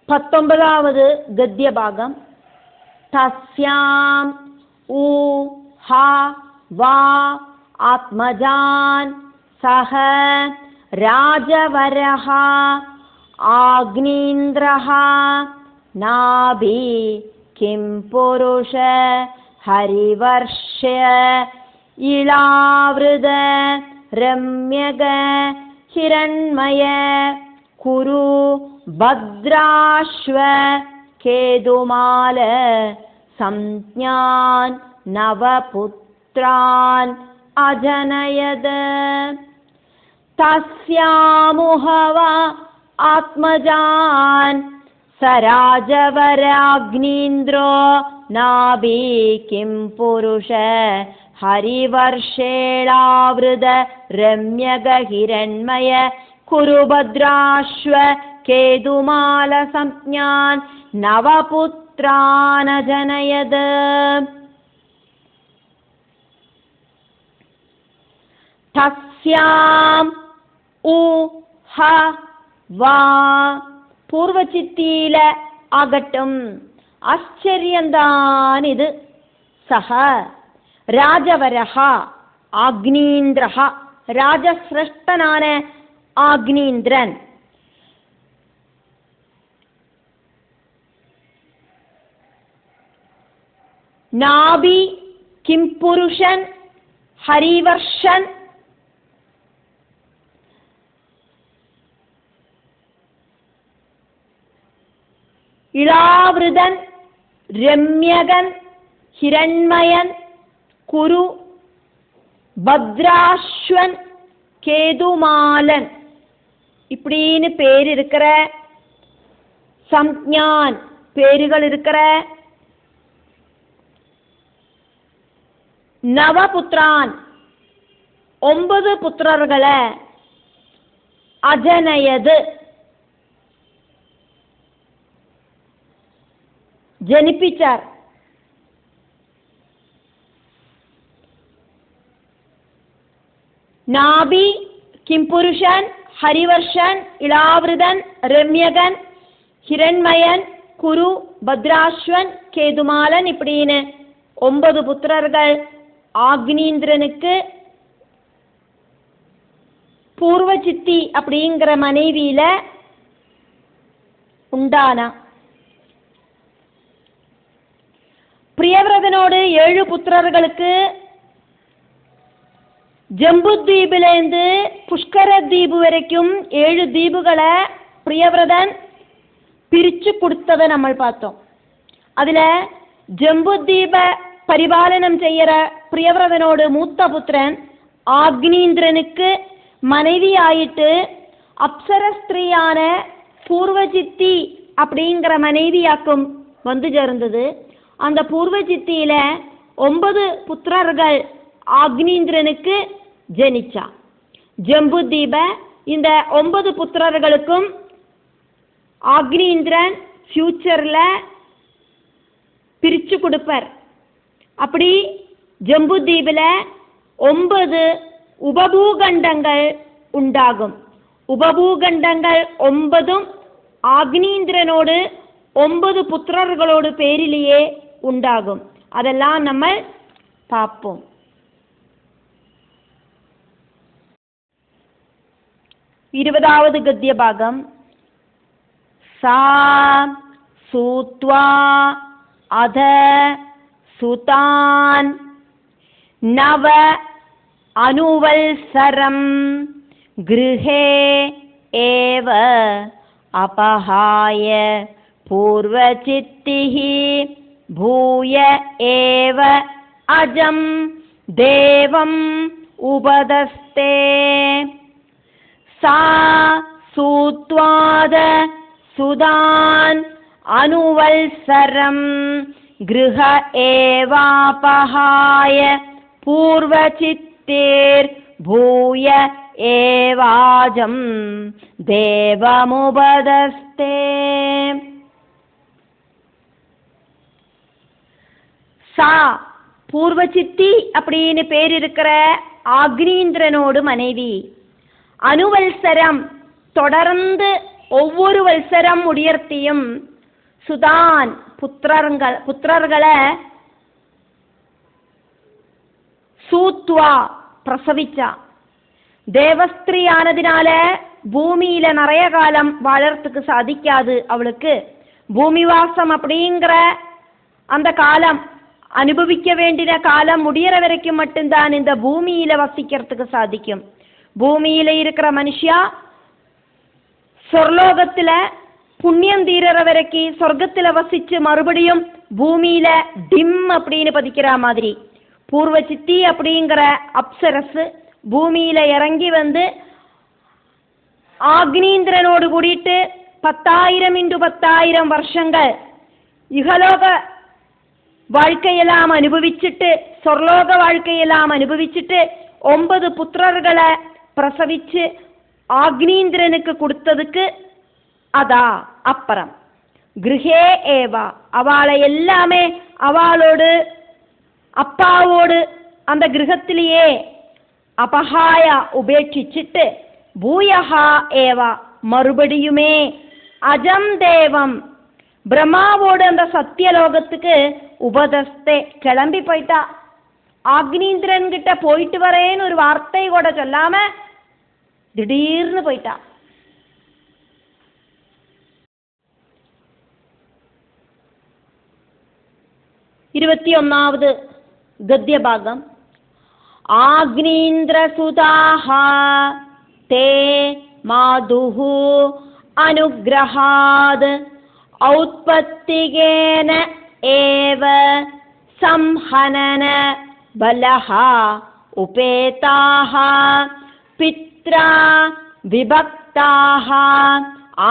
19வது கத்தியபாகம். தஸ்யாம் ஊ ஹா வா ஆத்மஜான் சஹ ராஜவரஹ ஆக்னீந்திரஹ நாபி கிம் புருஷ ஹரிவர்ஷ்ய இளாவ்ருத ரம்யக ஹிரண்மய குரு பத்ராஸ்வ கேதுமால சம்ஞான் நவபுத்ரான் அஜனயத. தஸ்யாமுஹவ ஆத்மஜான் சராஜவராக்னீந்திரோ நாபி கிம் புருஷ ஹரிவர்ஷேளாவ்ருத ரம்யக ஹிரண்மய குருபத்ராஸ்வ கேதுமால சம்ஞான் நவபுத்ரானஜனயத. தஸ்யாம் உ ஹ வா பூர்வச்சித்தியில ஆகட்டும், ஆச்சரியந்தான் இது. சஹ ராஜவரஹா ஆக்னீந்திரஹா ராஜசிரஷ்டனான ஆக்னீந்திரன் நாபி கிம்புருஷன் ஹரிவர்ஷன் இளாவிருதன் ரம்யகன் ஹிரண்மயன் குரு பத்ராஸ்வன் கேதுமாலன் இப்படின்னு பேர் இருக்கிற, சம்ஞான் பேருகள் இருக்கிற நவபுத்ரான் 9 புத்திரர்களை அஜனயது ஜனிப்பிச்சார். நாபி கிம்புருஷன் ஹரிவர்ஷன் இளாவிருதன் ரம்யகன் ஹிரண்மயன் குரு பத்ராஸ்வன் கேதுமாலன் இப்படின்னு 9 புத்திரர்கள் ஆக்னீந்திரனுக்கு பூர்வச்சித்தி அப்படிங்கிற மனைவியில உண்டானா. பிரியவிரதனோடு 7 புத்திரர்களுக்கு ஜம்பு தீபிலேருந்து புஷ்கர தீபு வரைக்கும் 7 தீபுகளை பிரியவிரதன் பிரிச்சு கொடுத்ததை நம்ம பார்த்தோம். அதுல ஜம்பு தீப பரிபாலனம் செய்யற பிரியவிரதனோடு மூத்த புத்திரன் ஆக்னீந்திரனுக்கு மனைவி ஆயிட்டு அப்சர ஸ்திரீயான பூர்வச்சித்தி அப்படிங்கிற மனைவியாக்கும் வந்து சேர்ந்தது. அந்த பூர்வச்சித்தியில 9 புத்திரர்கள் ஆக்னீந்திரனுக்கு ஜனிச்சா. ஜம்பு தீப இந்த 9 புத்திரர்களுக்கும் ஆக்னீந்திரன் ஃபியூச்சர்ல பிரிச்சு கொடுப்பார். அப்படி ஜம்பு தீபில் 9 உபபூகண்டங்கள் உண்டாகும். உபபூகண்டங்கள் 9ம் ஆக்னீந்திரனோடு 9 புத்திரர்களோடு பேரிலேயே உண்டாகும். அதெல்லாம் நம்ம பார்ப்போம். இருபதாவது கத்திய பாகம். சா சூத்வா அத சுதான் நவ அனுவல்சரம் கிருஹே ஏவ அபஹாய பூர்வசித்திஹி பூய ஏவ அஜம் தேவம் உபதஸ்தே. சா சூத்வாத சுதான் அனுவல்சரம் கிருஹ ஏவாபஹாய பூர்வசித்தேர் பூய ஏவாஜம் தேவமுபதஸ்தே. சா பூர்வசித்தி அப்படின்னு பேர் இருக்கிற ஆக்னீந்திரனோடு மனைவி. அனுவல்சரம் தொடர்ந்து ஒவ்வொரு வல்சரம் முடியர்த்தியும் சுதான் புத்திரர்களை சூத்வா பிரசவிச்சா. தேவஸ்திரீ ஆனதினால பூமியில நிறைய காலம் வாழறதுக்கு சாதிக்காது. அவளுக்கு பூமிவாசம் அப்படிங்கிற அந்த காலம், அனுபவிக்க வேண்டிய காலம் முடியற வரைக்கும் மட்டும்தான் இந்த பூமியில வசிக்கிறதுக்கு சாதிக்கும். பூமியில இருக்கிற மனுஷியா சொர்லோகத்துல புண்ணியம் தீரற வரைக்கும் சொர்க்கத்துல வசிச்சு மறுபடியும் பூமியில டிம் அப்படின்னு பதிக்கிற மாதிரி பூர்வ சித்தி அப்படிங்கிற அப்சரஸ் பூமியில இறங்கி வந்து ஆக்னீந்திரனோடு கூடிட்டு 10,000 × 10,000 வருஷங்கள் இகலோக வாழ்க்கையெல்லாம் அனுபவிச்சுட்டு சொர்லோக வாழ்க்கையெல்லாம் அனுபவிச்சுட்டு 9 புத்திரர்களை பிரசவிச்சு ஆக்னீந்திரனுக்கு கொடுத்ததுக்கு அதா அப்புறம் கிருஹே ஏவா அவளை எல்லாமே அவளோடு அப்பாவோடு அந்த கிரகத்திலேயே அபஹாயா உபேட்சிச்சிட்டு பூயஹா ஏவா மறுபடியுமே அஜம் தேவம் பிரம்மாவோடு அந்த சத்தியலோகத்துக்கு உபதஸ்தே கிளம்பி போயிட்டா. ஆக்னீந்திரன் கிட்ட போயிட்டு வரேன்னு ஒரு வார்த்தை கூட சொல்லாம திடீர்னு போயிட்டா. இருபத்தி 1வது கத்யபாகம். ஆக்னீந்திரசுதாஹ தே மாதுஹு அனுக்ரஹாத் ஔத்பத்திகேன ஏவ சம்ஹனன பலஹ உபேதாஹ பித்ரா விபக்தாஹ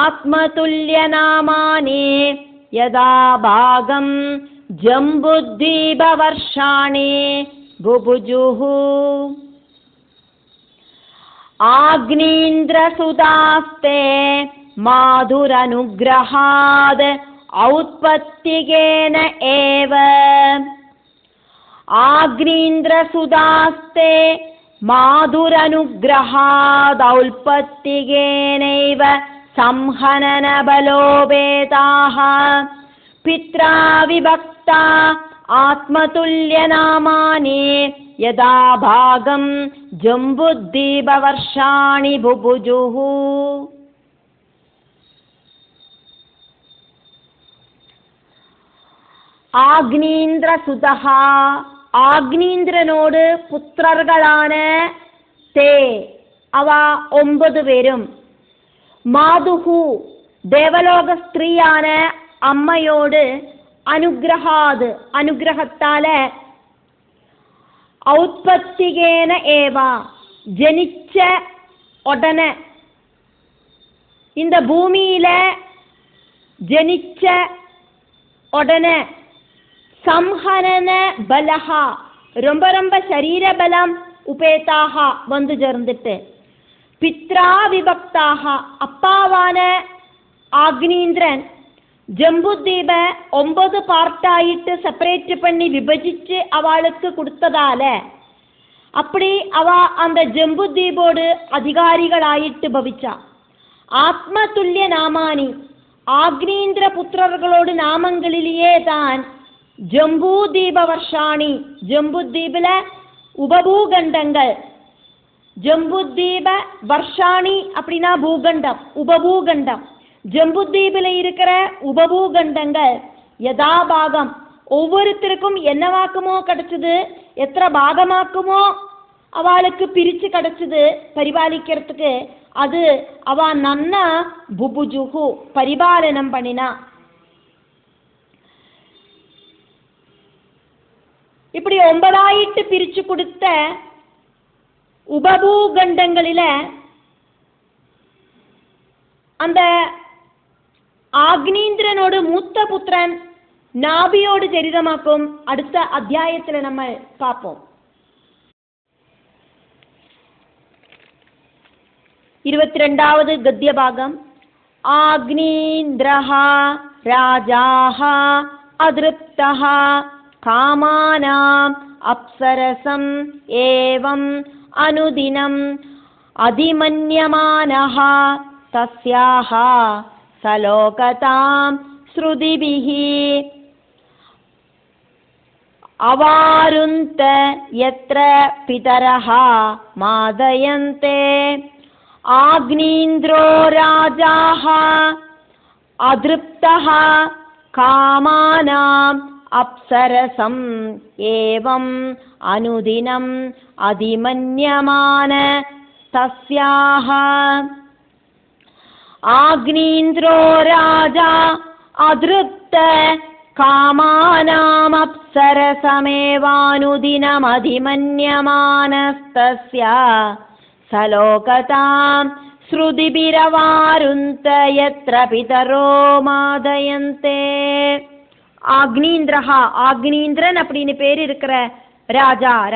ஆத்மதுல்யநாமானி யதா பாகம் ஜம்புத்வீபவர்ஷாணி புபுஜுஹு. ஆக்னீந்திரசுதாஸ்தே மாதுரனுக்ரஹாத் ஔத்பத்திகேன ஏவ. ஆக்னீந்திரசுதாஸ்தே மாதுரனுக்ரஹாத் ஔத்பத்திகேனைவ சம்ஹனன பலோபேதாஹ பித்ரா விபக்தா ஆத்மதுல்யநாமானி யதா பாகம் ஜம்புத்வீபவர்ஷாணி புபுஜுஹு. ஆக்னீந்திரசுதஹா ஆக்னீந்திரனோடு புத்திரர்களான தே அவ 9 பேரும் மாதுஹு தேவலோக ஸ்திரீயான அம்மையோடு அனுகிரகாது அனுகிரகத்தால ஔத்பத்திகேன ஏவா ஜனிச்ச உடனே இந்த பூமியில ஜனிச்ச உடனே சம்ஹனன பலஹா ரொம்ப ரொம்ப சரீர பலம் உபேதாக வந்து சேர்ந்துட்டு பித்ரா விபக்தாக அப்பாவான ஆக்னீந்திரன் ஜம்புத்வீப 9 பார்ட்டாயிட்டு செப்பரேட் பண்ணி விபஜிச்சு அவளுக்கு கொடுத்ததால அப்படி அவ அந்த ஜம்புத்வீபோடு அதிகாரிகளாயிட்டு பவிச்சா. ஆத்மதுல்ய நாமானி ஆக்னீந்திர புத்திரர்களோடு நாமங்களிலேயே தான் ஜம்பூதீப வர்ஷாணி ஜம்புத்வீபில உபபூகண்டங்கள் ஜம்புத்வீப வர்ஷாணி அப்படின்னா பூகண்டம் உபபூகண்டம் ஜம்புத்வீபில் இருக்கிற உபபூகண்டங்கள் யதாபாகம் ஒவ்வொருத்தருக்கும் என்ன வாக்குமோ கிடைச்சது எத்தனை பாகமாக்குமோ அவளுக்கு பிரிச்சு கிடைச்சது பரிபாலிக்கிறதுக்கு அது அவ நன்னா புபுஜுஹு பரிபாலனம் பண்ணினா. இப்படி 9 பிரிச்சு கொடுத்த உபபூகண்டங்களில அந்த ஆக்னீந்திரனோடு மூத்த புத்திரன் நாபியோடு சரிதமாக்கும் அடுத்த அத்தியாயத்துல நம்ம பார்ப்போம். 22வது கத்யபாகம். ஆக்னீந்திரஹ ராஜாஹ அதிருப்தஹ காமானாம் அப்சரசம் ஏவம் அனுதினம் அதிமன்யமானஹ തസ്യാഹ സലോകതാം ശ്രുതിഭിഃ അവാരുന്ത യത്ര പിതരഃ മാദയന്തെ ആഗ്നീന്ദ്രോ രാജാഃ അതൃപ്തഃ കാമാനാം അപ്സരസം ഏവം അനുദിനം അതിമന്യമാന തസ്യാഹ ആഗ്നീന്ദ്രോ രാജാ അതൃപ്ത കാമാനാം അപ്സരസമേവാനുദിനമതിമന്യമാനസ്തസ്യ സലോകതാം ശ്രുതിഭിരവാരുന്ത യത്ര പിതരോ മാദയന്തേ. ஆக்னீந்திரன் அப்படின்னு பேர் இருக்கிற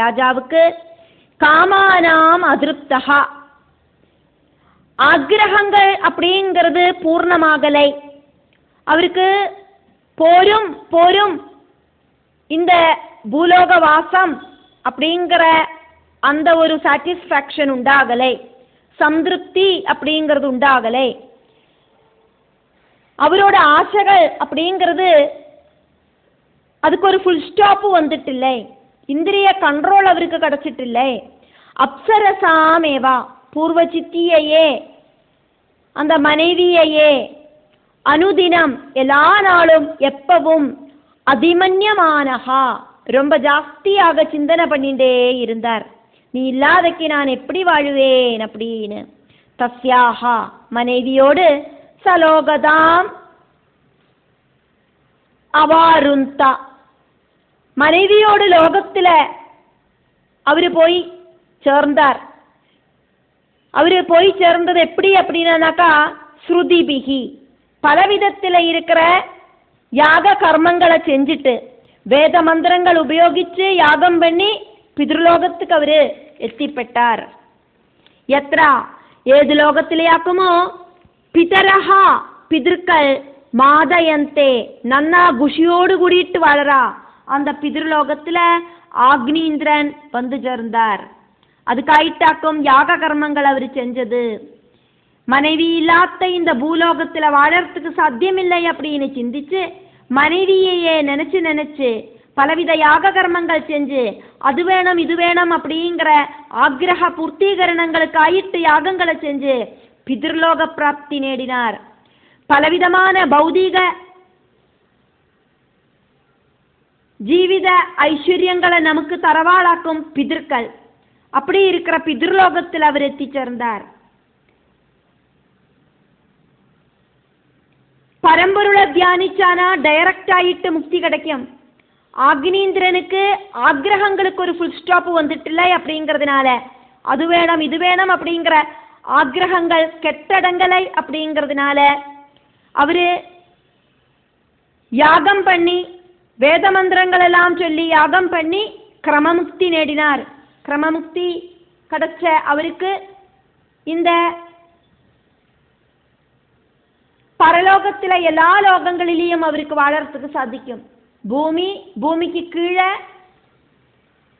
ராஜாவுக்கு காமானாம் அதிருப்தா, ஆக்ரகங்கள் அப்படிங்கிறது பூர்ணமாகலை. அவருக்கு போரும் இந்த பூலோக வாசம் அப்படிங்கிற அந்த ஒரு சாட்டிஸ்ஃபேக்ஷன் உண்டாகலை, சந்திருப்தி அப்படிங்கிறது உண்டாகலை. அவரோட ஆசைகள் அப்படிங்கிறது அதுக்கு ஒரு ஃபுல் ஸ்டாப் வந்துட்டில்லை, இந்திரிய கண்ட்ரோல் அவருக்கு கிடைச்சிட்டில்லை. அப்சரசாமேவா, பூர்வ சித்தியையே அந்த மனைவியையே அனுதினம் எல்லா நாளும் எப்பவும் அதிமன்யமானஹா ரொம்ப ஜாஸ்தியாக சிந்தனை பண்ணிட்டே இருந்தார். நீ இல்லாதக்கு நான் எப்படி வாழுவேன் அப்படின்னு. தஸ்யாஹா மனைவியோடு சலோகதாம் அவாருந்தா, மனைவியோடு லோகத்தில் அவரு போய் சேர்ந்தார். அவரு போய் சேர்ந்தது எப்படி அப்படின்னாக்கா ஸ்ருதிபிகி, பலவிதத்தில் இருக்கிற யாக கர்மங்களை செஞ்சுட்டு வேத மந்திரங்கள் உபயோகிச்சு யாகம் பண்ணி பிதிருலோகத்துக்கு அவரு எத்திப்பட்டார். எத்ரா ஏது லோகத்திலேயாக்குமோ பிதரஹா பிதிர்கள் மாதயந்தே நன்னா குஷியோடு கூடிட்டு வாழறா அந்த பிதிருலோகத்துல ஆக்னீந்திரன் வந்து சேர்ந்தார். அதுக்காயிட்டாக்கும் யாக கர்மங்கள் அவர் செஞ்சது. மனைவி இல்லாத இந்த பூலோகத்துல வாழறதுக்கு சாத்தியமில்லை அப்படின்னு சிந்திச்சு மனைவியையே நினைச்சு பலவித யாக கர்மங்கள் செஞ்சு அது வேணும் இது வேணும் அப்படிங்கிற ஆக்ரஹ பூர்த்தீகரணங்களுக்கு ஆயிட்டு யாகங்களை செஞ்சு பிதிர்லோக பிராப்தி நேடினார். பலவிதமான பௌதீக ஜீவித ஐஸ்வர்யங்களை நமக்கு தரவாளாக்கும் பிதிர்கள், அப்படி இருக்கிற பிதிர்லோகத்தில் அவர் எத்தி சேர்ந்தார். பரம்பொருளை தியானிச்சானா டைரக்ட் ஆயிட்டு முக்தி கிடைக்கும். ஆக்னீந்திரனுக்கு ஆக்ரகங்களுக்கு ஒரு ஃபுல் ஸ்டாப் வந்துட்டுல அப்படிங்கிறதுனால அது வேணும் இது வேணும் அப்படிங்கிற ஆக்ரகங்கள் கெட்டடங்களை அப்படிங்கிறதுனால அவரு யாகம் பண்ணி வேத மந்திரங்கள் எல்லாம் சொல்லி யாகம் பண்ணி கிரமமுக்தி நேடினார். கிரமமுக்தி கிடைச்ச அவருக்கு இந்த பரலோகத்தில் எல்லா லோகங்களிலேயும் அவருக்கு வாழறதுக்கு சாதிக்கும். பூமிக்கு கீழே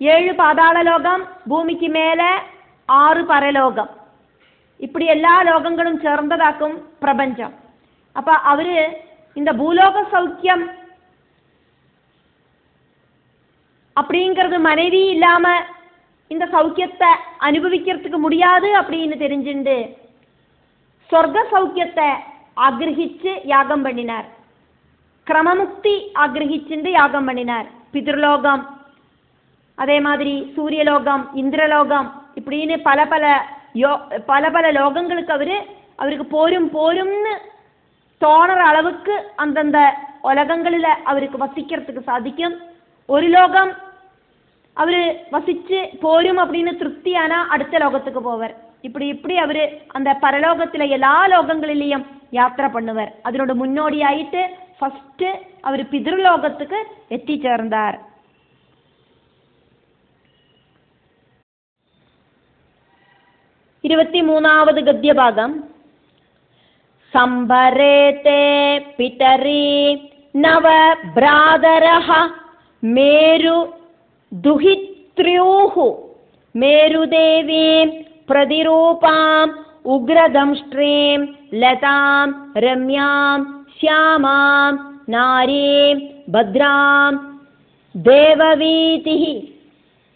7 பாதாள லோகம், பூமிக்கு மேலே 6 பரலோகம், இப்படி எல்லா லோகங்களும் சேர்ந்ததாக்கும் பிரபஞ்சம். அப்ப அவரு இந்த பூலோக சௌக்கியம் அப்படிங்கிறது மனைவி இல்லாம இந்த சௌக்கியத்தை அனுபவிக்கிறதுக்கு முடியாது அப்படின்னு தெரிஞ்சுண்டு சொர்க்க சௌக்கியத்தை ஆகிரகிச்சு யாகம் பண்ணினார். கிரமமுக்தி ஆகிரகிச்சுண்டு யாகம் பண்ணினார். பிதிர்லோகம், அதே மாதிரி சூரியலோகம், இந்திரலோகம், இப்படின்னு பல பல லோகங்களுக்கு அவருக்கு போரும்னு தோணுற அளவுக்கு அந்தந்த உலகங்களில் அவருக்கு வசிக்கிறதுக்கு சாதிக்கும். ஒரு லோகம் அவர் வசிச்சு போரும் அப்படின்னு திருப்தியானா அடுத்த லோகத்துக்கு போவார். இப்படி அவர் அந்த பரலோகத்தில் எல்லா லோகங்களிலையும் யாத்திரை பண்ணுவார். அதனோட முன்னோடியாயிட்டு ஃபர்ஸ்ட் அவர் பிதிர்லோகத்துக்கு எத்தி சேர்ந்தார். இருபத்தி 3வது கத்திய பாகம். சம்பரேதே பிதரி நவ பிராதரஹ மேரு துஹித்ர்யூஹு மேருதேவீம் பிரதிரூபாம் உக்ரதம்ஷ்ட்ரீம் லதாம் ரம்யாம் ஷியாமாம் நாரீம் பத்ராம்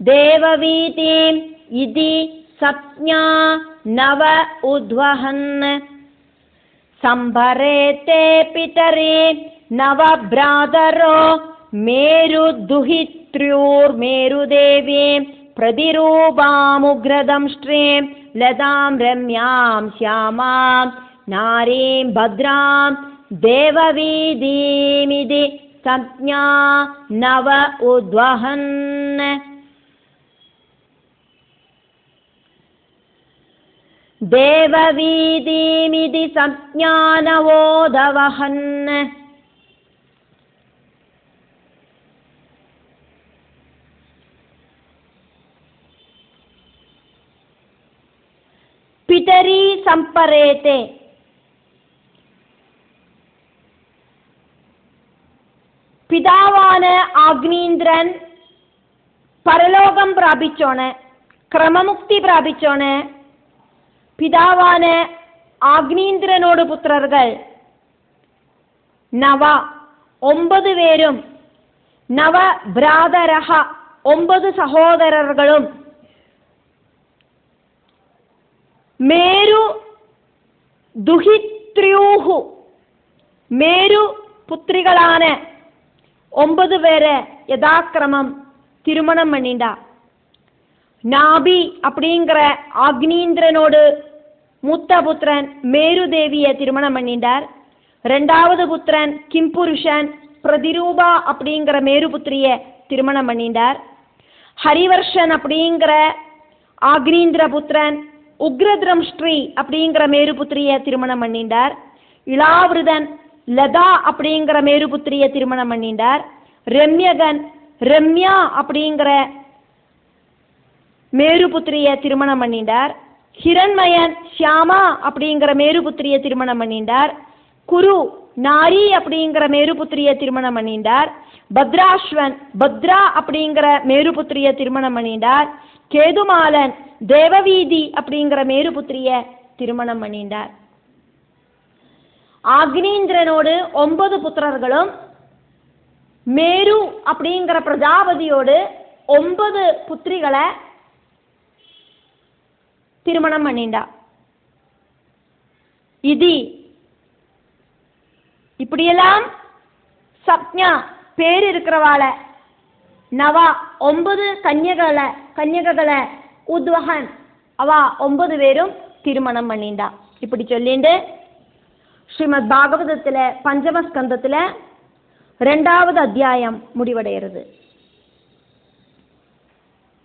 தேவவீதீம் இதி சப்ஞா நவ உத்வஹன் சம்பரேதே பிதரே நவ பிராதரோ மேருதுஹித்ர்யூர்மேருதேவி பிரதிரூபாமுக்ரதம்ஷ்ட்ரீம் லதாம் ரம்யாம் ஷியாமாம் நாரீம் பத்ராம் தேவவீதீமிதி சப்ஞா நவ உத்வஹன். தேவவீதீமிதி சப்ஞா நவோதவஹன். பிதரி சம்பரேதே പിതാവാണ് ആഗ്നീന്ദ്രൻ പരലോകം പ്രാപിച്ചോണ്, ക്രമമുക്തി പ്രാപിച്ചോണ്. പിതാവാണ് ആഗ്നീന്ദ്രനോട് പുത്രர்கள் നവ 9 പേരും നവ ഭ്രാതരഹ 9 സഹോദരர்களுം മേരു ദുഹിത്ര്യൂഹു മേരു പുത്രികളാണ് 9 பேரை யதாக்கிரமம் திருமணம் பண்ணிண்டா. நாபி அப்படிங்கிற ஆக்னீந்திரனோடு மூத்த புத்திரன் மேரு தேவியை திருமணம் பண்ணிண்டார். 2வது புத்திரன் கிம்புருஷன் பிரதிரூபா அப்படிங்கிற மேரு புத்திரியை திருமணம் பண்ணிண்டார். ஹரிவர்ஷன் அப்படிங்கிற ஆக்னீந்திர புத்திரன் உக்ரத்ரம்ஷ்ட்ரி அப்படிங்கிற மேரு புத்திரியை திருமணம் பண்ணிண்டார். இளாவிருதன் லதா அப்படிங்கிற மேரு புத்திரியை திருமணம் பண்ணிண்டார். ரம்யகன் ரம்யா அப்படிங்கிற மேரு புத்திரியை திருமணம் பண்ணிண்டார். ஹிரண்மயன் ஷியாமா அப்படிங்கிற மேரு புத்திரியை திருமணம் பண்ணிண்டார். குரு நாரி அப்படிங்கிற மேரு புத்திரியை திருமணம் பண்ணிண்டார். பத்ராஸ்வன் பத்ரா அப்படிங்கிற மேரு புத்திரியை திருமணம் பண்ணிண்டார். கேதுமாலன் தேவவீதி அப்படிங்கிற மேரு புத்திரியை திருமணம் பண்ணிண்டார். ஆக்னீந்திரனோடு 9 புத்திரர்களும் மேரு அப்படிங்கிற பிரஜாபதியோடு 9 புத்திரிகளை திருமணம் பண்ணிண்டா. இது இப்படியெல்லாம் சப்ஞா பேர் இருக்கிறவாள நவா 9 கன்யகளை உத்வஹன் அவா 9 பேரும் திருமணம் பண்ணிண்டா. இப்படி சொல்லிண்டு ஸ்ரீமத் பாகவதத்தில் பஞ்சமஸ்கந்தத்தில் 2வது அத்தியாயம் முடிவடைகிறது.